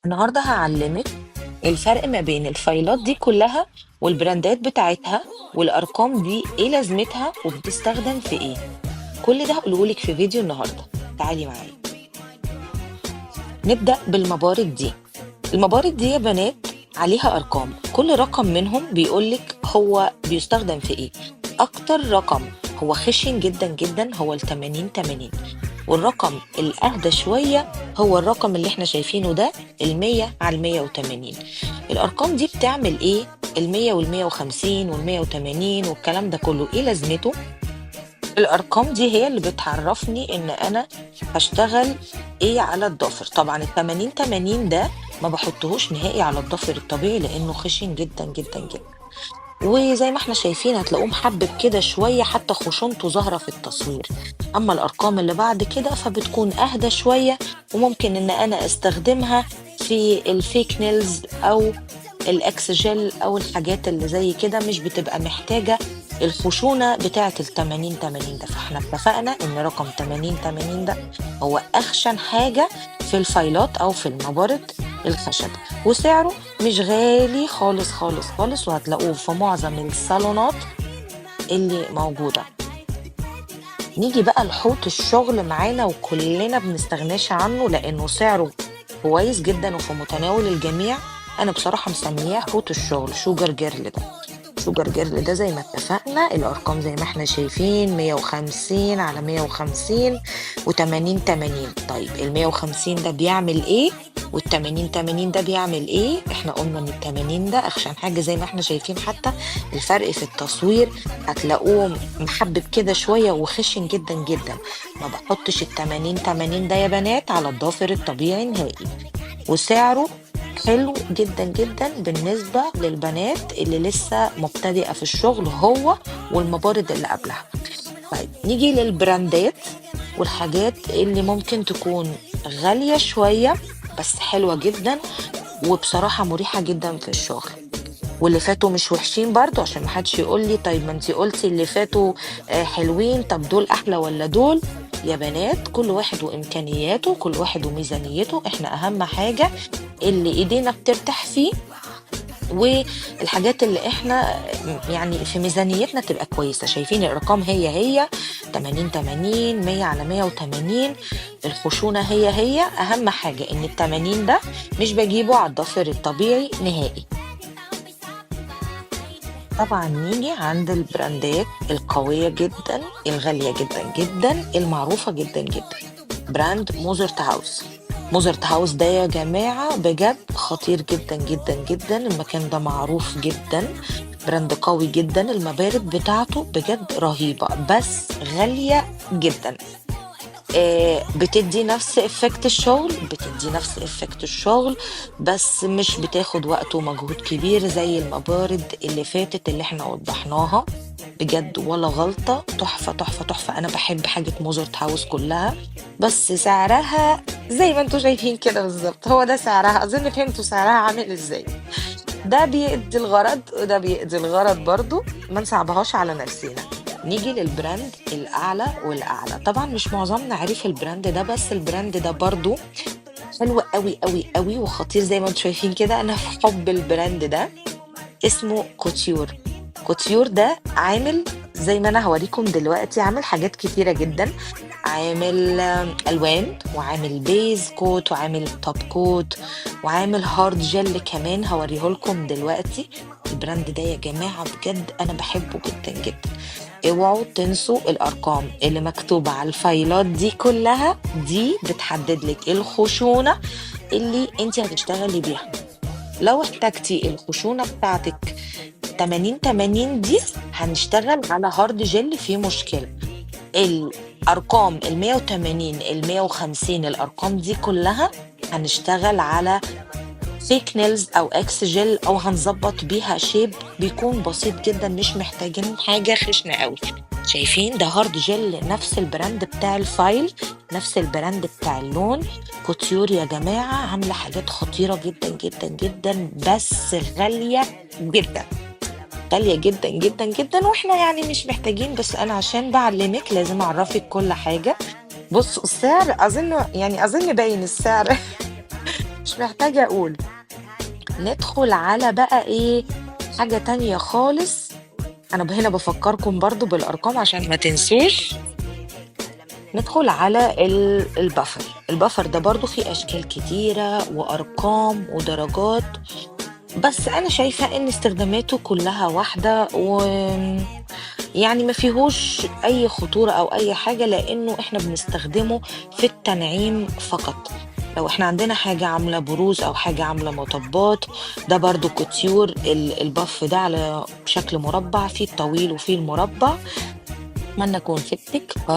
النهارده هعلمك الفرق ما بين الفايلات دي كلها والبراندات بتاعتها، والارقام دي ايه لازمتها وبتستخدم في ايه. كل ده هقولهولك في فيديو النهارده. تعالي معايا نبدأ بالمبارد دي. المبارد دي يا بنات عليها ارقام، كل رقم منهم بيقولك هو بيستخدم في ايه. اكتر رقم هو خشن جدا جدا هو ال 80 80، والرقم الاهدى شويه هو الرقم اللي احنا شايفينه ده، ال 100 على ال 180. الارقام دي بتعمل ايه؟ ال 100 وال 150 وال 180 والكلام ده كله ايه لازمته؟ الارقام دي هي اللي بتعرفني ان انا هشتغل ايه على الضفر. طبعا ال 80 80 ده ما بحطهوش نهائي على الضفر الطبيعي لانه خشن جدا جدا جدا، وزي ما احنا شايفين هتلاقوه محبب كده شوية، حتى خشونته ظاهرة في التصوير. اما الارقام اللي بعد كده فبتكون اهدى شوية، وممكن ان انا استخدمها في الفيك نيلز او الاكس جل او الحاجات اللي زي كده، مش بتبقى محتاجة الخشونة بتاعة ال 80 80 ده. فاحنا اتفقنا ان رقم 80 80 ده هو اخشن حاجة في الفايلات او في المبارد الخشب، وسعره مش غالي خالص خالص خالص، وهتلاقوه في معظم الصالونات اللي موجودة. نيجي بقى لحوت الشغل معانا وكلنا بنستغناش عنه لأنه سعره كويس جدا وفي متناول الجميع. أنا بصراحة مسمياه حوت الشغل، شوجر جيرل ده. شوجر جيرل ده زي ما اتفقنا الأرقام زي ما احنا شايفين 150 على 150 و80 80. طيب ال 150 ده بيعمل ايه وال 80 80 ده بيعمل ايه؟ احنا قلنا ان ال 80 ده اخشن حاجة زي ما احنا شايفين، حتى الفرق في التصوير هتلاقوه محبب كده شوية وخشن جدا جدا. ما بحطش ال 80 80 ده يا بنات على الضافر الطبيعي نهائي، وسعره حلو جدا جدا بالنسبة للبنات اللي لسه مبتدئة في الشغل، هو والمبارد اللي قبلها. طيب نيجي للبراندات والحاجات اللي ممكن تكون غالية شوية بس حلوة جدا وبصراحة مريحة جدا في الشغل. واللي فاتوا مش وحشين برضو، عشان محدش يقول لي طيب ما انتي قلتي اللي فاتوا حلوين، طب دول احلى ولا دول؟ يا بنات كل واحد وامكانياته، كل واحد وميزانيته. احنا اهم حاجة اللي ايدينا بترتاح فيه، والحاجات اللي احنا يعني في ميزانيتنا تبقى كويسة. شايفين الارقام هي 80 80 100 على 180، الخشونة هي اهم حاجة ان ال 80 ده مش بجيبه على الضفر الطبيعي نهائي. طبعا نيجي عند البراندات القوية جدا الغالية جدا جدا المعروفة جدا جدا. براند موزرت هاوس. موزرت هاوس ده يا جماعة بجد خطير جدا جدا جدا، المكان ده معروف جدا، براند قوي جدا، المبارد بتاعته بجد رهيبة بس غالية جدا. بتدي نفس افكت الشغل، بتدي نفس افكت الشغل بس مش بتاخد وقت ومجهود كبير زي المبارد اللي فاتت اللي احنا وضحناها. بجد ولا غلطة، تحفة تحفة تحفة. انا بحب حاجة موزارت هاوس كلها، بس سعرها زي ما انتوا شايفين كده بالظبط، هو ده سعرها. اظن فهمتوا سعرها عامل ازاي. ده بيأدي الغرض وده بيأدي الغرض برضو، ما نصعبهاش على نفسنا. نيجي للبراند الأعلى والأعلى. طبعا مش معظمنا عارف البراند ده، بس البراند ده برضو حلو قوي قوي قوي وخطير زي ما انتم شايفين كده. أنا في حب البراند ده. اسمه كوتيور. كوتيور ده عامل زي ما انا هوريكم دلوقتي، عامل حاجات كتيرة جدا، عامل الوان وعامل بيز كوت وعامل توب كوت وعامل هارد جل كمان هوريه لكم دلوقتي. البراند ده يا جماعة بجد انا بحبه جدا جدا. اوعوا تنسوا الارقام اللي مكتوبة على الفايلات دي كلها، دي بتحدد لك الخشونة اللي انت هتشتغلي بيها. لو احتاجتي الخشونة بتاعتك 80 80 دي هنشتغل على هارد جل فيه مشكلة. الأرقام ال 180 ال 150 الأرقام دي كلها هنشتغل على فيك نيلز أو اكس جل، أو هنظبط بيها شيب بيكون بسيط جدا، مش محتاجين حاجة خشنة قوي. شايفين ده هارد جل نفس البراند بتاع الفايل، نفس البراند بتاع اللون. كوتيور يا جماعة عاملة حاجات خطيرة جدا جدا جدا بس غالية جدا، غالية جدا جدا جدا، واحنا يعني مش محتاجين، بس انا عشان بعلمك لازم اعرفك كل حاجة. بصوا السعر، اظن يعني اظن باين السعر مش محتاجة أقول. ندخل على بقى إيه، حاجة تانية خالص. أنا هنا بافكّركم برضه بالأرقام عشان ما تنسوش. ندخل على الbuffer. الbuffer ده برضه فيه أشكال كتيرة وأرقام ودرجات، بس أنا شايفة إن استخداماته كلّها واحدة، يعني ما فيهوش أي خطورة أو أي حاجة، لإنه إحنا بنستخدمه في التنعيم فقط. لو إحنا عندنا حاجة عاملة بروز أو حاجة عاملة مطبات، ده برضه couture. الbuff ده على شكل مربع، فيه الطويل وفيه المربع. أتمنى أكون فدتِك. باي.